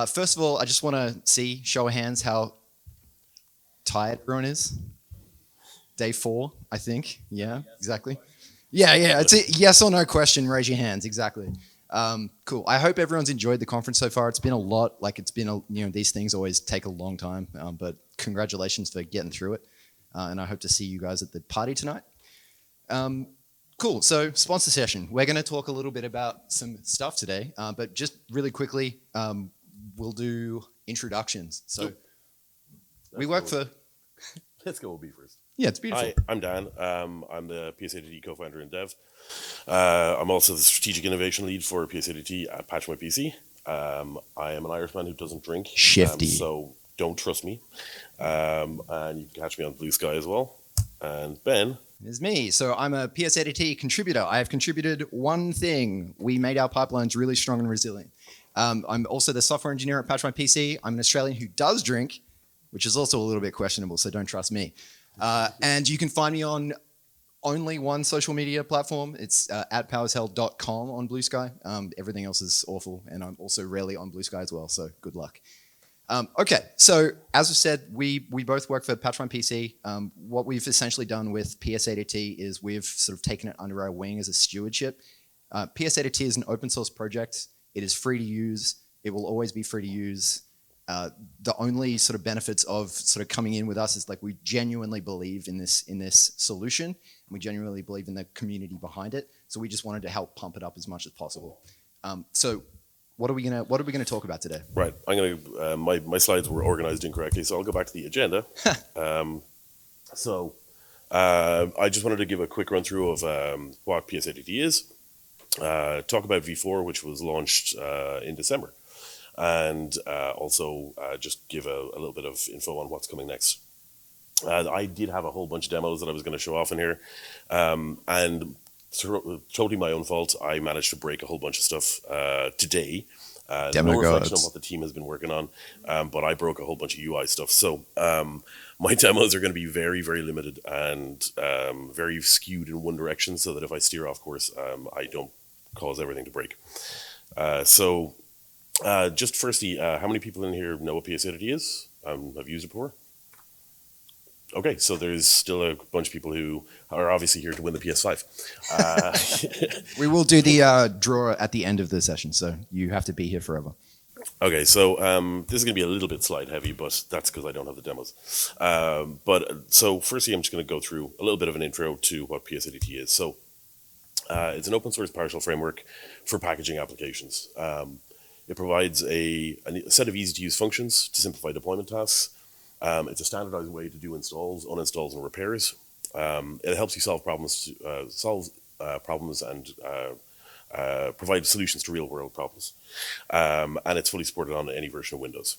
First of all, I just want to see, show of hands, how tired everyone is. Day 4, I think. Yeah, exactly. Yeah. It's a yes or no question. Raise your hands. Exactly. Cool. I hope everyone's enjoyed the conference so far. It's been a lot. Like these things always take a long time. But congratulations for getting through it. And I hope to see you guys at the party tonight. Cool. So sponsor session. We're going to talk a little bit about some stuff today. But just really quickly, we'll do introductions. So we work for. Let's go with me first. Yeah, it's beautiful. Hi, I'm Dan. I'm the PSADT co-founder and dev. I'm also the strategic innovation lead for PSADT at Patch My PC. I am an Irishman who doesn't drink. Shifty. So don't trust me. And you can catch me on Blue Sky as well. And Ben. It's me. So I'm a PSADT contributor. I have contributed one thing. We made our pipelines really strong and resilient. I'm also the software engineer at Patch My PC. I'm an Australian who does drink, which is also a little bit questionable, so don't trust me. And you can find me on only one social media platform. It's at powershell.com on Blue Sky. Everything else is awful, and I'm also rarely on Blue Sky as well, so good luck. Okay, so as I said, we both work for Patch My PC. What we've essentially done with PSADT is we've sort of taken it under our wing as a stewardship. PSADT is an open source project. It is free to use. It will always be free to use. The only sort of benefits of sort of coming in with us is like we genuinely believe in this solution, and we genuinely believe in the community behind it. So we just wanted to help pump it up as much as possible. So what are we gonna talk about today? Right, I'm gonna my slides were organized incorrectly, so I'll go back to the agenda. I just wanted to give a quick run through of what PSADT is. Talk about V4, which was launched in December. And also just give a little bit of info on what's coming next. I did have a whole bunch of demos that I was going to show off in here. And totally my own fault, I managed to break a whole bunch of stuff today. No reflection on what the team has been working on, but I broke a whole bunch of UI stuff. So my demos are going to be very, very limited and very skewed in one direction so that if I steer off course, I don't cause everything to break. Just firstly, how many people in here know what PSADT is? Have used it before? Okay, so there's still a bunch of people who are obviously here to win the PS5. We will do the draw at the end of the session, so you have to be here forever. Okay, so this is going to be a little bit slide heavy, but that's because I don't have the demos. So firstly, I'm just going to go through a little bit of an intro to what PSADT is. So it's an open source PowerShell framework for packaging applications. It provides a set of easy-to-use functions to simplify deployment tasks. It's a standardized way to do installs, uninstalls, and repairs. It helps you solve problems and provide solutions to real-world problems. And it's fully supported on any version of Windows.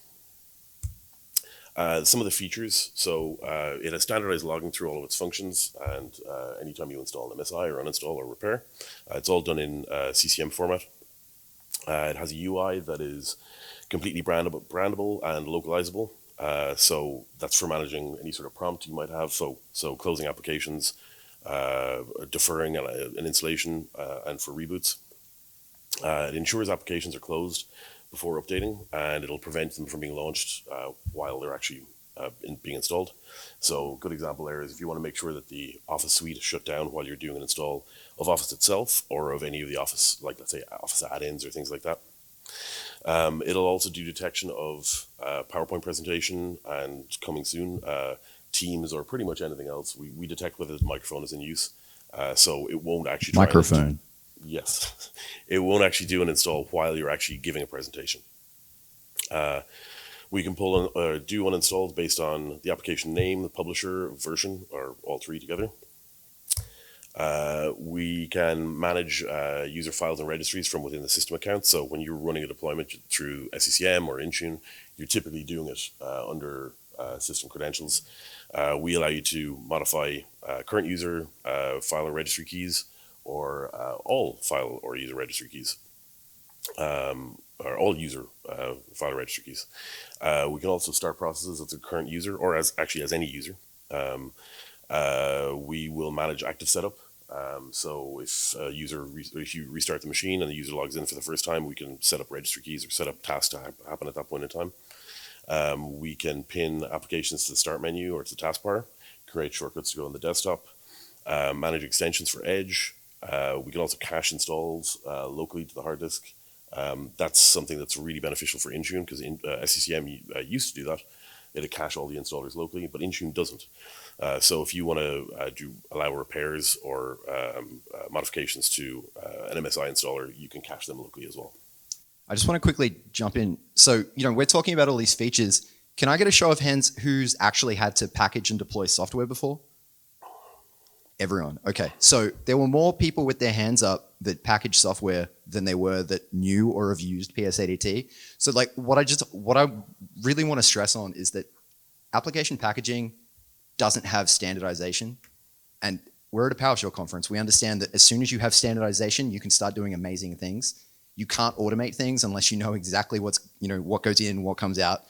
Some of the features, so it has standardized logging through all of its functions, and anytime you install an MSI or uninstall or repair, it's all done in CCM format. It has a UI that is completely brandable and localizable. So that's for managing any sort of prompt you might have. So closing applications, deferring an installation, and for reboots. It ensures applications are closed before updating, and it'll prevent them from being launched while they're actually being installed. So a good example there is if you want to make sure that the Office suite is shut down while you're doing an install of Office itself or of any of the Office, like let's say Office add-ins or things like that. It'll also do detection of PowerPoint presentation and coming soon, Teams or pretty much anything else. We detect whether the microphone is in use. So it won't actually try microphone. Yes. It won't actually do an install while you're actually giving a presentation. We can pull do uninstalls based on the application name, the publisher, version, or all three together. We can manage user files and registries from within the system account. So when you're running a deployment through SCCM or Intune, you're typically doing it under system credentials. We allow you to modify current user file or registry keys or all file or user registry keys. Or all user file or registry keys. We can also start processes as a current user or as any user. We will manage active setup So if you restart the machine and the user logs in for the first time, we can set up registry keys or set up tasks to happen at that point in time. We can pin applications to the start menu or to the taskbar, create shortcuts to go on the desktop, manage extensions for Edge. We can also cache installs locally to the hard disk. That's something that's really beneficial for Intune because SCCM used to do that. It'd cache all the installers locally, but Intune doesn't. So if you want to allow repairs or modifications to an MSI installer, you can cache them locally as well. I just want to quickly jump in. So, we're talking about all these features. Can I get a show of hands who's actually had to package and deploy software before? Everyone. Okay. So there were more people with their hands up that packaged software than there were that knew or have used PSADT. So like what I really want to stress on is that application packaging doesn't have standardization. And we're at a PowerShell conference. We understand that as soon as you have standardization, you can start doing amazing things. You can't automate things unless you know exactly what goes in, what comes out.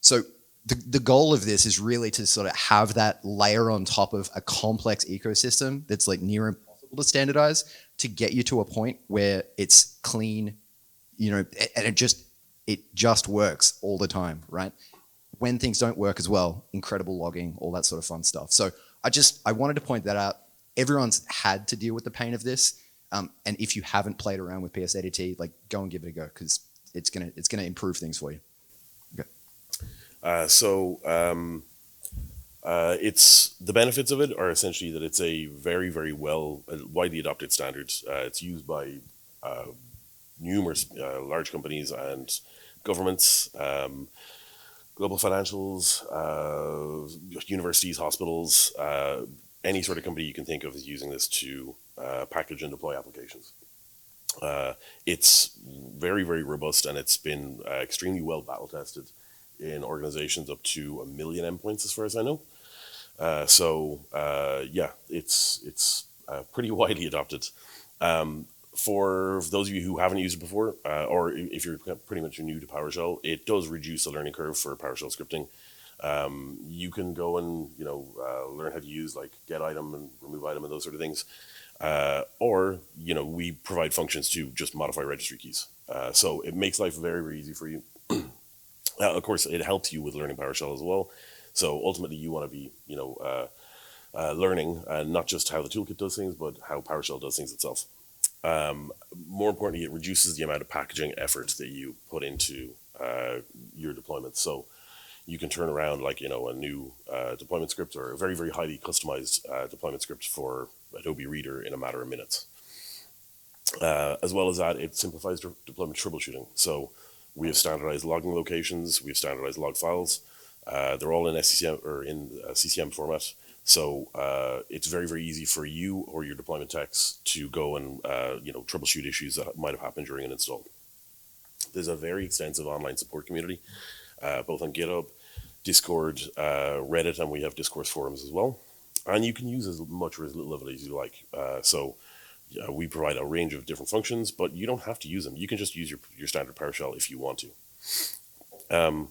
So the goal of this is really to sort of have that layer on top of a complex ecosystem that's like near impossible to standardize to get you to a point where it's clean, and it just works all the time, right? When things don't work as well, incredible logging, all that sort of fun stuff. So I wanted to point that out. Everyone's had to deal with the pain of this. And if you haven't played around with PSADT, like go and give it a go because it's gonna improve things for you. Okay. It's the benefits of it are essentially that it's a very, very widely adopted standard. It's used by numerous large companies and governments, global financials, universities, hospitals, any sort of company you can think of is using this to package and deploy applications. It's very, very robust and it's been extremely well battle tested in organizations up to 1 million endpoints as far as I know. It's pretty widely adopted. For those of you who haven't used it before, or if you're pretty much new to PowerShell, it does reduce the learning curve for PowerShell scripting. You can go and learn how to use like get item and remove item and those sort of things, or we provide functions to just modify registry keys. So it makes life very, very easy for you. Of course, it helps you with learning PowerShell as well. So ultimately, you want to be learning not just how the toolkit does things, but how PowerShell does things itself. More importantly, it reduces the amount of packaging effort that you put into your deployment. So you can turn around like a new deployment script or a very, very highly customized deployment script for Adobe Reader in a matter of minutes. As well as that, it simplifies deployment troubleshooting. So we have standardized logging locations, we have standardized log files. They're all in SCCM or in CCM format. So it's very, very easy for you or your deployment techs to go and troubleshoot issues that might have happened during an install. There's a very extensive online support community, both on GitHub, Discord, Reddit, and we have discourse forums as well. And you can use as much or as little of it as you like. We provide a range of different functions, but you don't have to use them. You can just use your standard PowerShell if you want to.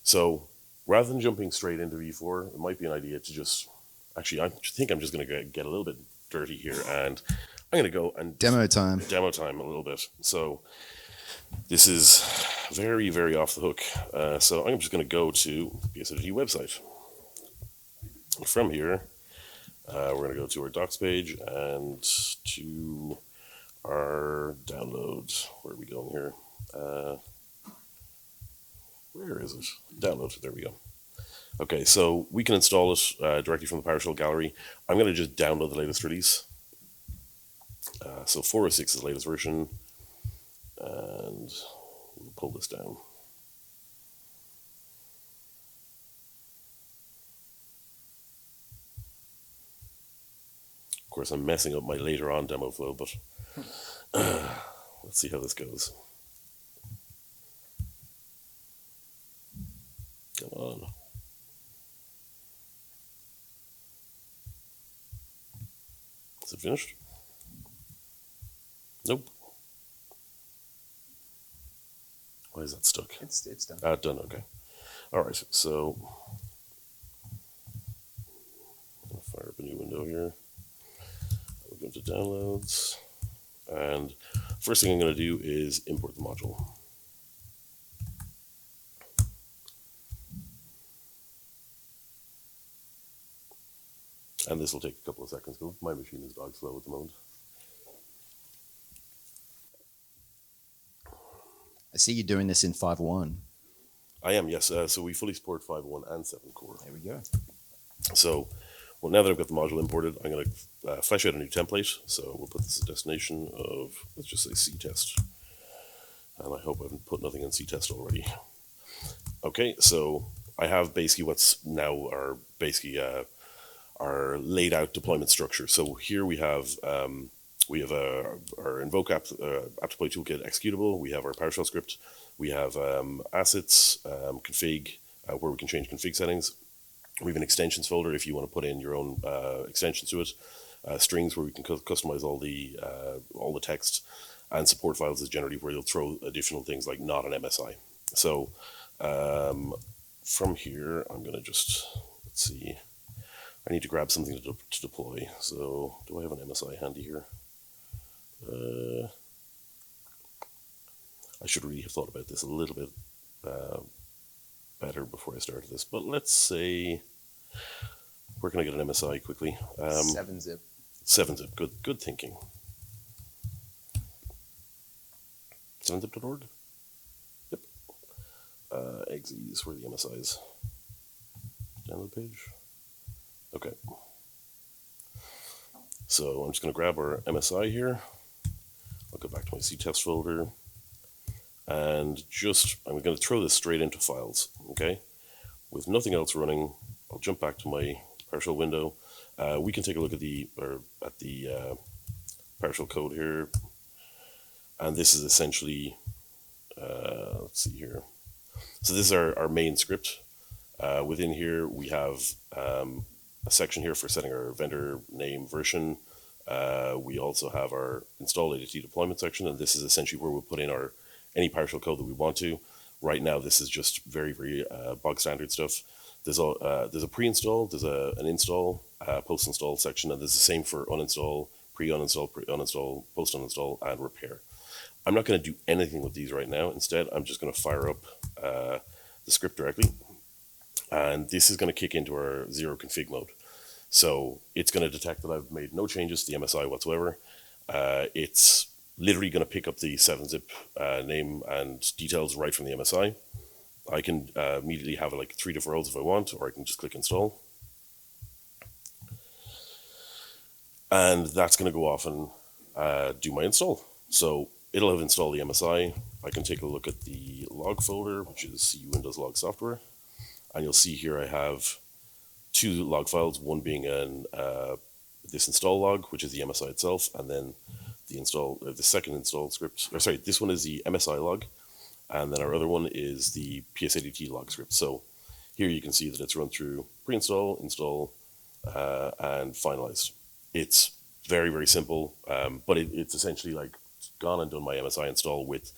So rather than jumping straight into V4, it might be an idea to I think I'm just going to get a little bit dirty here, and I'm going to go and Demo time a little bit. So this is very, very off the hook. So I'm just going to go to the PSADT website. From here, we're going to go to our docs page and to our downloads. Where are we going here? Where is it? Download. There we go. Okay, so we can install it directly from the PowerShell gallery. I'm going to just download the latest release. So 406 is the latest version. And we'll pull this down. Of course, I'm messing up my later on demo flow, but let's see how this goes. Come on. Is it finished? Nope. Why is that stuck? It's done. Done, okay. All right, so I'll fire up a new window here. into downloads. And first thing I'm going to do is import the module. And this will take a couple of seconds. My machine is dog slow at the moment. I see you doing this in 5.1. I am, yes. So we fully support 5.1 and 7 core. There we go. So, well, now that I've got the module imported, I'm going to flesh out a new template. So we'll put this as a destination of, let's just say CTest. And I hope I haven't put nothing in CTest already. Okay, so I have basically what's now our laid out deployment structure. So here we have our invoke app deploy toolkit executable. We have our PowerShell script. We have assets, config, where we can change config settings. We have an extensions folder if you want to put in your own extensions to it. Strings where we can customize all the text, and support files is generally where you'll throw additional things like not an MSI. So from here, I'm going to just, let's see. I need to grab something to deploy. So do I have an MSI handy here? I should really have thought about this a little bit better before I started this. But let's say, where can I get an MSI quickly? 7-zip. 7-zip, good thinking. 7zip.org? Yep. Exes, where are the MSIs? Download page. Okay. So I'm just going to grab our MSI here. I'll go back to my CTest folder. And I'm going to throw this straight into files, okay? With nothing else running, I'll jump back to my PowerShell window. We can take a look at the PowerShell code here. And this is essentially, let's see here. So this is our main script. Within here, we have a section here for setting our vendor name version. We also have our install ADT deployment section, and this is essentially where we'll put in any PowerShell code that we want to. Right now, this is just very, very bog standard stuff. There's a pre-install, there's an install, post-install section, and there's the same for uninstall, pre-uninstall, post-uninstall, and repair. I'm not going to do anything with these right now. Instead, I'm just going to fire up the script directly. And this is going to kick into our zero config mode. So it's going to detect that I've made no changes to the MSI whatsoever. It's literally going to pick up the 7-zip name and details right from the MSI. I can immediately have like 3 different roles if I want, or I can just click install. And that's going to go off and do my install. So it'll have installed the MSI. I can take a look at the log folder, which is CU Windows Log Software. And you'll see here I have 2 log files, one being this install log, which is the MSI itself, and then the second install script. Or sorry, this one is the MSI log, and then our other one is the PSADT log script. So here you can see that it's run through pre-install, install, and finalized. It's very, very simple, but it's essentially like gone and done my MSI install with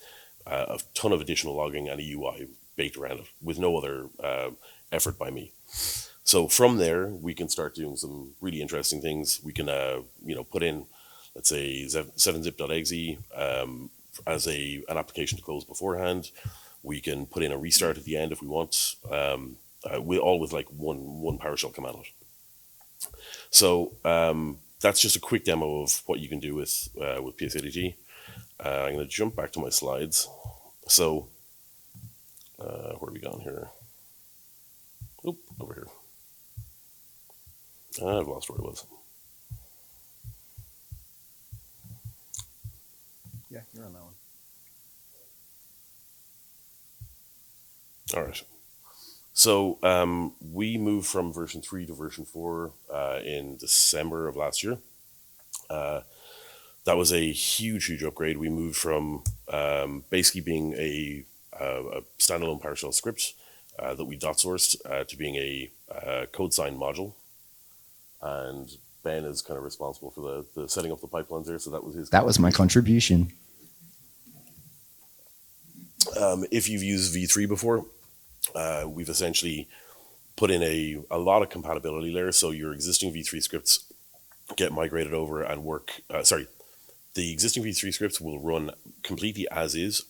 a ton of additional logging and a UI baked around it with no other effort by me. So from there, we can start doing some really interesting things. We can, put in, let's say, 7zip.exe as an application to close beforehand. We can put in a restart at the end if we want, all with like one PowerShell command out. So that's just a quick demo of what you can do with PSADT. I'm going to jump back to my slides. So where are we gone here? Oop, over here. I've lost where it was. Yeah, you're on that one. All right. So we moved from version 3 to version 4 in December of last year. That was a huge, huge upgrade. We moved from basically being a standalone PowerShell script that we dot-sourced to being a code sign module. And Ben is kind of responsible for the setting up the pipelines there, so that was his. That was my contribution. If you've used V3 before, we've essentially put in a lot of compatibility layers. So your existing V3 scripts get migrated over and work. The existing V3 scripts will run completely as is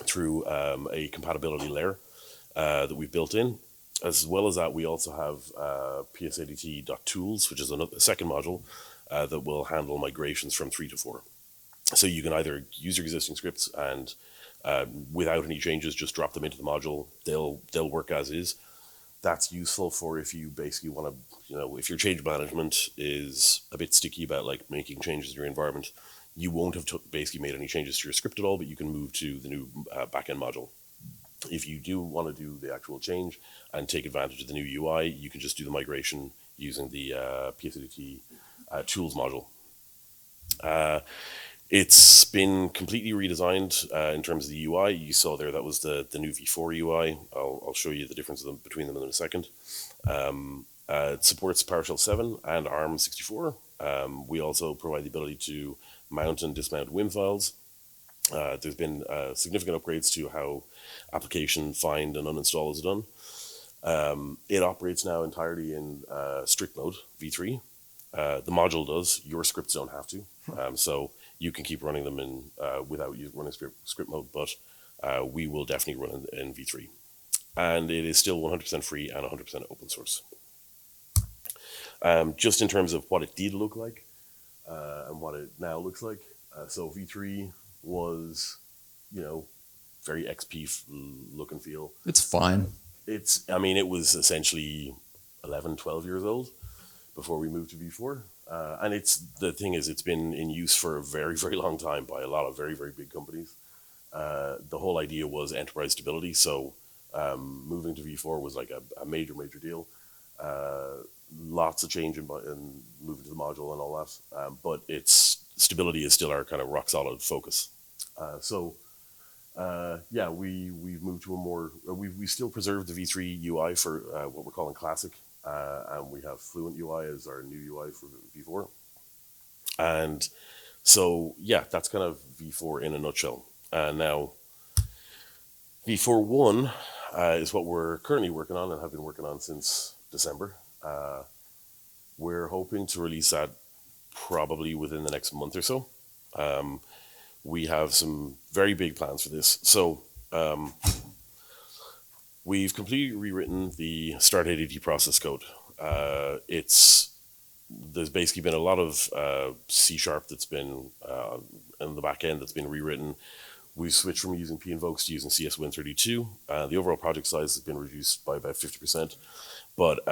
through a compatibility layer that we've built in. As well as that, we also have psadt.tools, which is a second module that will handle migrations from 3 to 4. So you can either use your existing scripts and without any changes, just drop them into the module. They'll work as is. That's useful for if you basically want to, if your change management is a bit sticky about like making changes in your environment, you won't have basically made any changes to your script at all, but you can move to the new backend module. If you do want to do the actual change and take advantage of the new UI, you can just do the migration using the psadt tools module. It's been completely redesigned in terms of the UI. You saw there that was the new V4 UI. I'll show you the difference between them in a second. It supports PowerShell 7 and ARM64. We also provide the ability to mount and dismount WIM files. There's been significant upgrades to how application find and uninstall is done. It operates now entirely in strict mode, V3. The module does. Your scripts don't have to. So you can keep running them in without you running script mode, but we will definitely run in V3. And it is still 100% free and 100% open source. Just in terms of what it did look like and what it now looks like. So V3 was, very XP look and feel. It's fine. It was essentially 11, 12 years old before we moved to V4. And the thing is, it's been in use for a very, very long time by a lot of very, very big companies. The whole idea was enterprise stability. So moving to V4 was like a major, major deal. Lots of change in moving to the module and all that. But stability is still our kind of rock solid focus. We've moved to a more, we still preserve the V3 UI for what we're calling classic. And we have Fluent UI as our new UI for V4. And so, that's kind of V4 in a nutshell. Now, V4.1 is what we're currently working on and have been working on since December. We're hoping to release that probably within the next month or so. We have some very big plans for this. So, we've completely rewritten the start ADT process code. There's basically been a lot of C# that's been in the back end that's been rewritten. We've switched from using pinvokes to using CS132. The overall project size has been reduced by about 50%, but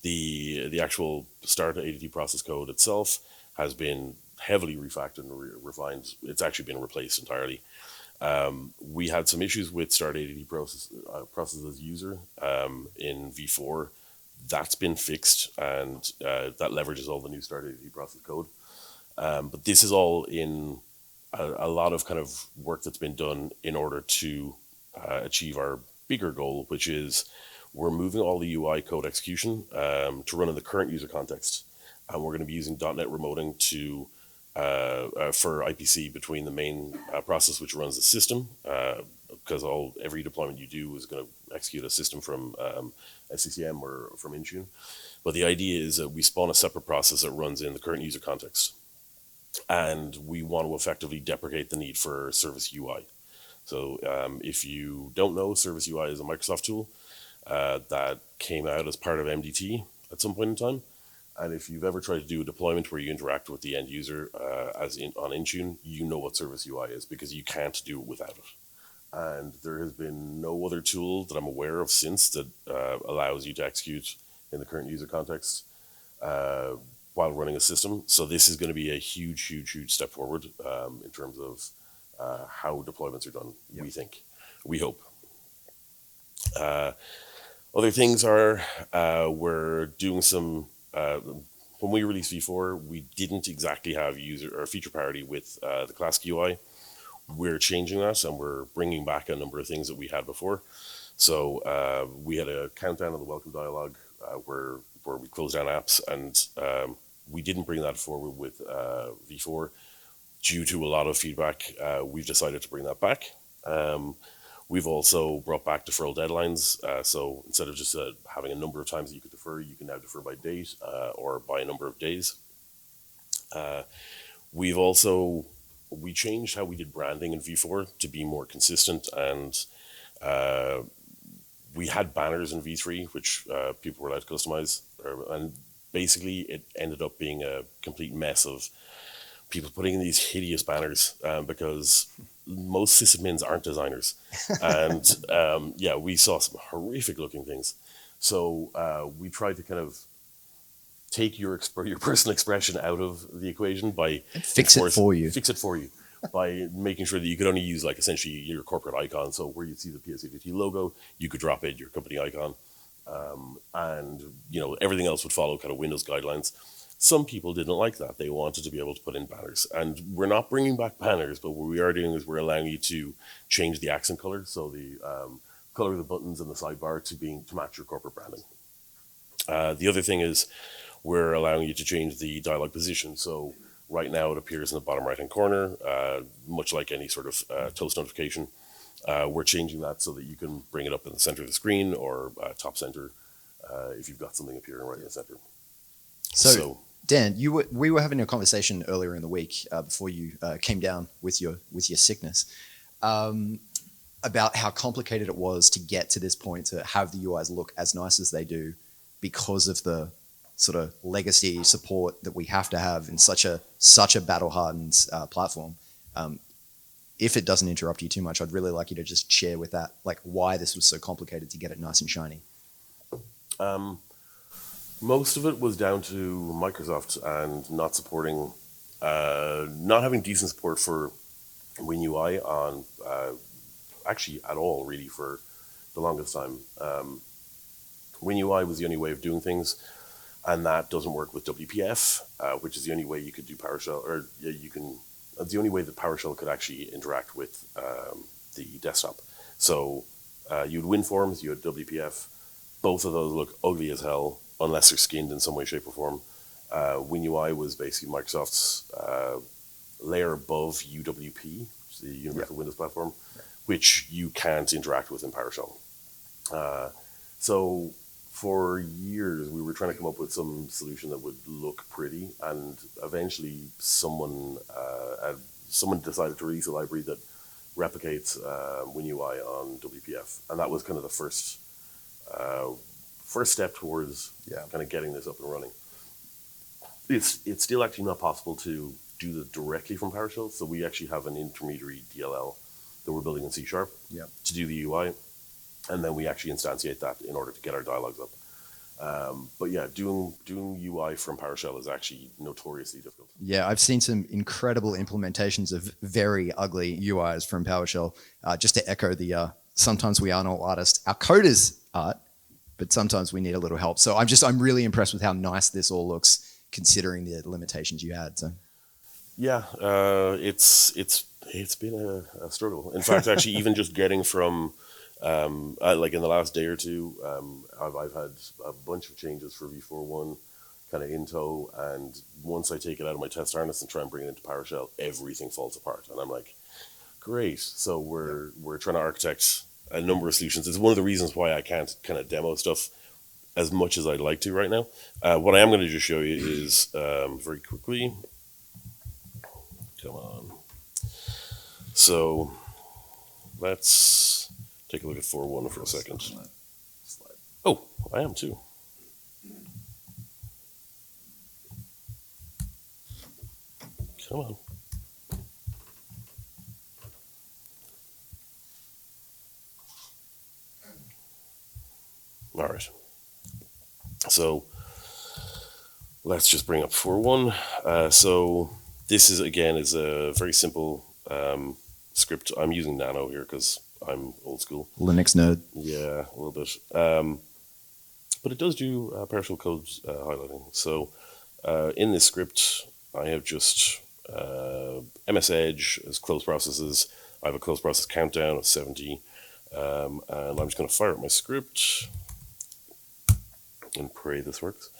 the actual start ADT process code itself has been heavily refactored and refined. It's actually been replaced entirely. We had some issues with start ADT process as user in V4. That's been fixed, and that leverages all the new start ADT process code. But this is all in a lot of kind of work that's been done in order to achieve our bigger goal, which is we're moving all the UI code execution to run in the current user context. And we're going to be using .NET remoting for IPC between the main process which runs the system, because every deployment you do is going to execute a system from SCCM or from Intune. But the idea is that we spawn a separate process that runs in the current user context. And we want to effectively deprecate the need for Service UI. So if you don't know, Service UI is a Microsoft tool that came out as part of MDT at some point in time. And if you've ever tried to do a deployment where you interact with the end user on Intune, you know what Service UI is because you can't do it without it. And there has been no other tool that I'm aware of since that allows you to execute in the current user context while running a system. So this is going to be a huge, huge, huge step forward in terms of how deployments are done, we hope. Other things are we're doing some, when we released V4, we didn't exactly have user or feature parity with the classic UI. We're changing that and we're bringing back a number of things that we had before. So we had a countdown of the welcome dialog where we closed down apps, and we didn't bring that forward with V4 due to a lot of feedback. We've decided to bring that back. We've also brought back deferral deadlines. So instead of just having a number of times that you could defer, you can now defer by date or by a number of days. We've also we changed how we did branding in V4 to be more consistent, and we had banners in V3 which people were allowed to customize, and basically it ended up being a complete mess of people putting in these hideous banners because most sysadmins aren't designers, and yeah, we saw some horrific looking things. So we tried to kind of take your personal expression out of the equation by Fix it for you. by making sure that you could only use like essentially your corporate icon. So where you see the PSADT logo, you could drop in your company icon, and everything else would follow kind of Windows guidelines. Some people didn't like that. They wanted to be able to put in banners, and we're not bringing back banners, but what we are doing is we're allowing you to change the accent color, so the color of the buttons and the sidebar to match your corporate branding. The other thing is we're allowing you to change the dialog position. So right now it appears in the bottom right hand corner, much like any sort of toast notification. We're changing that so that you can bring it up in the center of the screen or top center if you've got something appearing right in the center. So Dan, we were having a conversation earlier in the week before you came down with your sickness about how complicated it was to get to this point to have the UIs look as nice as they do because of the sort of legacy support that we have to have in such a battle-hardened platform. If it doesn't interrupt you too much, I'd really like you to just share with that, like why this was so complicated to get it nice and shiny. Most of it was down to Microsoft and not having decent support for WinUI on actually at all really for the longest time. WinUI was the only way of doing things, and that doesn't work with WPF, which is the only way you could do PowerShell, or the only way that PowerShell could actually interact with the desktop. So you had WinForms, you had WPF. Both of those look ugly as hell unless they're skinned in some way, shape, or form. WinUI was basically Microsoft's layer above UWP, which is the Universal Windows Platform, which you can't interact with in PowerShell. So for years, we were trying to come up with some solution that would look pretty, and eventually someone decided to release a library that replicates WinUI on WPF, and that was kind of the first step towards kind of getting this up and running. It's still actually not possible to do that directly from PowerShell, so we actually have an intermediary DLL that we're building in C# to do the UI, and then we actually instantiate that in order to get our dialogues up. But yeah, doing UI from PowerShell is actually notoriously difficult. Yeah, I've seen some incredible implementations of very ugly UIs from PowerShell. Just to echo the sometimes we aren't all artists. Our code is art, but sometimes we need a little help. So I'm really impressed with how nice this all looks, considering the limitations you had. So yeah, it's been a struggle. In fact, actually, even just getting from like in the last day or two, I've had a bunch of changes for v4.1 kind of in tow, and once I take it out of my test harness and try and bring it into PowerShell, everything falls apart, and I'm like, great. So we're trying to architect a number of solutions. It's one of the reasons why I can't kind of demo stuff as much as I'd like to right now. What I am going to just show you is very quickly. Come on. So let's take a look at 4.1 for a second. Oh, I am too. Come on. All right. So let's just bring up 4.1. So this is a very simple script. I'm using Nano here because I'm old school. Linux nerd. Yeah, a little bit. But it does do PowerShell code highlighting. So in this script, I have just MS Edge as close processes. I have a close process countdown of 70. And I'm just going to fire up my script and pray this works.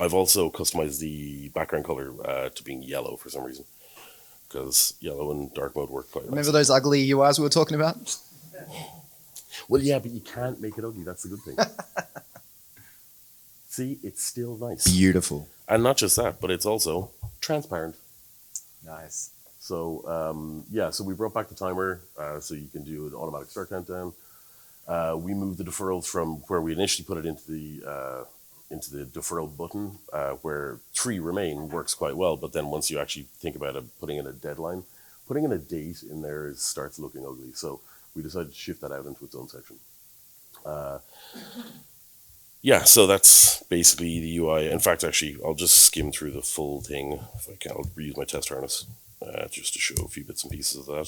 I've also customized the background color to being yellow for some reason, because yellow and dark mode work quite well. Remember those ugly UIs we were talking about? Well, yeah, but you can't make it ugly. That's the good thing. See, it's still nice. Beautiful. And not just that, but it's also transparent. Nice. So so we brought back the timer, so you can do an automatic start countdown. We moved the deferrals from where we initially put it into the deferral button, where 3 remain works quite well. But then once you actually think about it, putting in a deadline, putting in a date in there starts looking ugly. So we decided to shift that out into its own section. So that's basically the UI. In fact, actually, I'll just skim through the full thing. If I can, I'll reuse my test harness just to show a few bits and pieces of that.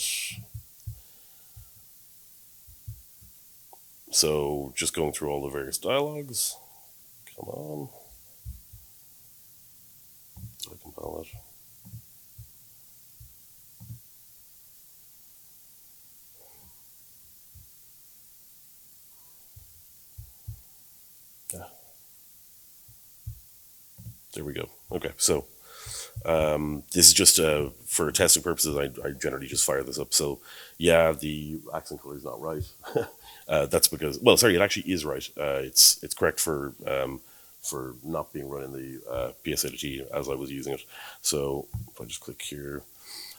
So just going through all the various dialogues. Come on. I compile it. Yeah. There we go. Okay, so this is just for testing purposes. I generally just fire this up. So yeah, the accent color is not right. That's because, well, sorry, it actually is right. It's correct for not being run in the PSADT as I was using it. So if I just click here,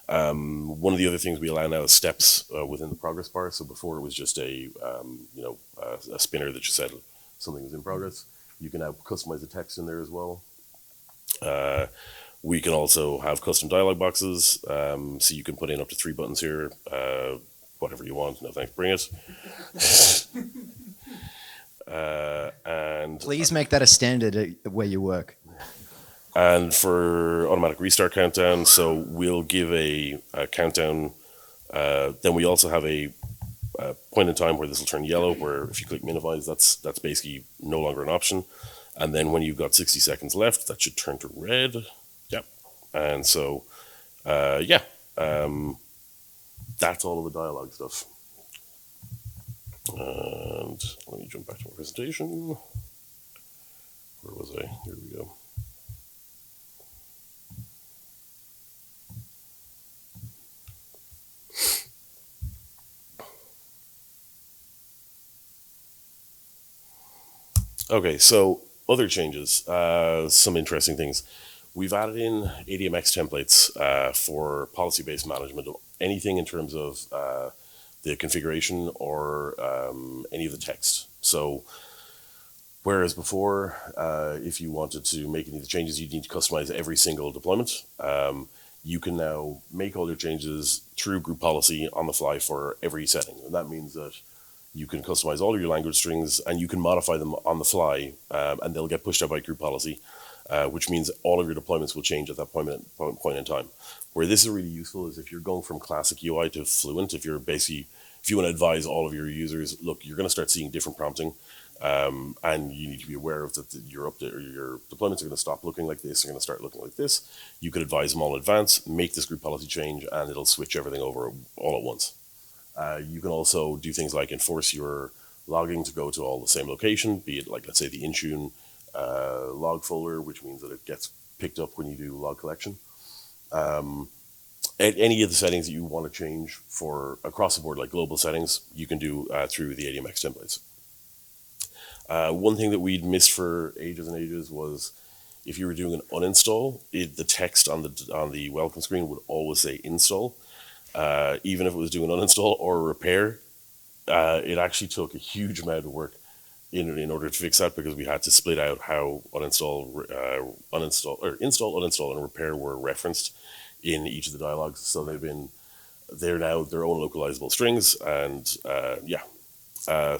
one of the other things we allow now is steps within the progress bar. So before it was just a spinner that just said something was in progress. You can now customize the text in there as well. We can also have custom dialog boxes, so you can put in up to 3 buttons here, whatever you want. No thanks, bring it. And Please make that a standard at where you work. And for automatic restart countdown, so we'll give a countdown. Then we also have a point in time where this will turn yellow, where if you click minimize, that's basically no longer an option. And then when you've got 60 seconds left, that should turn to red. Yep. And so, that's all of the dialogue stuff. And let me jump back to my presentation. Where was I? Here we go. Okay, so other changes, some interesting things. We've added in ADMX templates for policy-based management of anything in terms of the configuration or any of the text. So whereas before, if you wanted to make any of the changes, you'd need to customize every single deployment. You can now make all your changes through group policy on the fly for every setting. And that means that you can customize all of your language strings and you can modify them on the fly, and they'll get pushed out by group policy, which means all of your deployments will change at that point in time. Where this is really useful is if you're going from classic UI to Fluent, if you want to advise all of your users, look, you're going to start seeing different prompting, and you need to be aware of that your deployments are going to stop looking like this, they're going to start looking like this. You could advise them all in advance, make this group policy change, and it'll switch everything over all at once. You can also do things like enforce your logging to go to all the same location, be it like, let's say, the Intune log folder, which means that it gets picked up when you do log collection. Any of the settings that you want to change for across the board, like global settings, you can do through the ADMX templates. One thing that we'd missed for ages and ages was if you were doing an uninstall, the text on the welcome screen would always say install. Even if it was doing an uninstall or a repair, it actually took a huge amount of work in order to fix that, because we had to split out how install, uninstall, and repair were referenced in each of the dialogues. So they're now their own localizable strings, and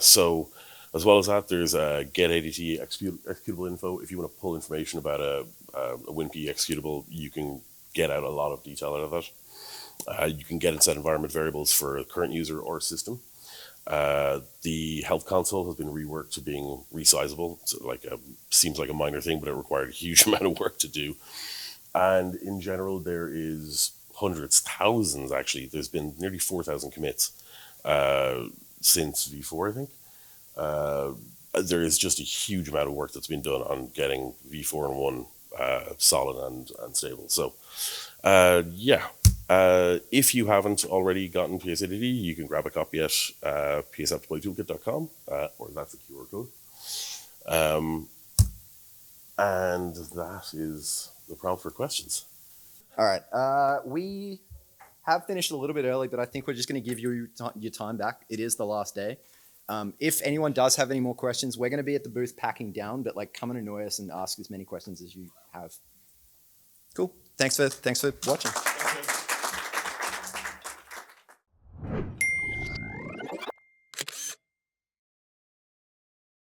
so as well as that, there's get ADT executable info. If you want to pull information about a WinP executable, you can get out a lot of detail out of that. You can get and set environment variables for a current user or system. The help console has been reworked to being resizable. So seems like a minor thing, but it required a huge amount of work to do. And in general, there is hundreds, thousands actually. There's been nearly 4,000 commits since V4, I think. There is just a huge amount of work that's been done on getting V4 and 1 solid and stable. So, if you haven't already gotten PSADD, you can grab a copy at psappdeploytoolkit.com, or that's a QR code. And that is the prompt for questions. All right. We have finished a little bit early, but I think we're just going to give you your time back. It is the last day. If anyone does have any more questions, we're going to be at the booth packing down, but like come and annoy us and ask as many questions as you have. Cool. Thanks for watching.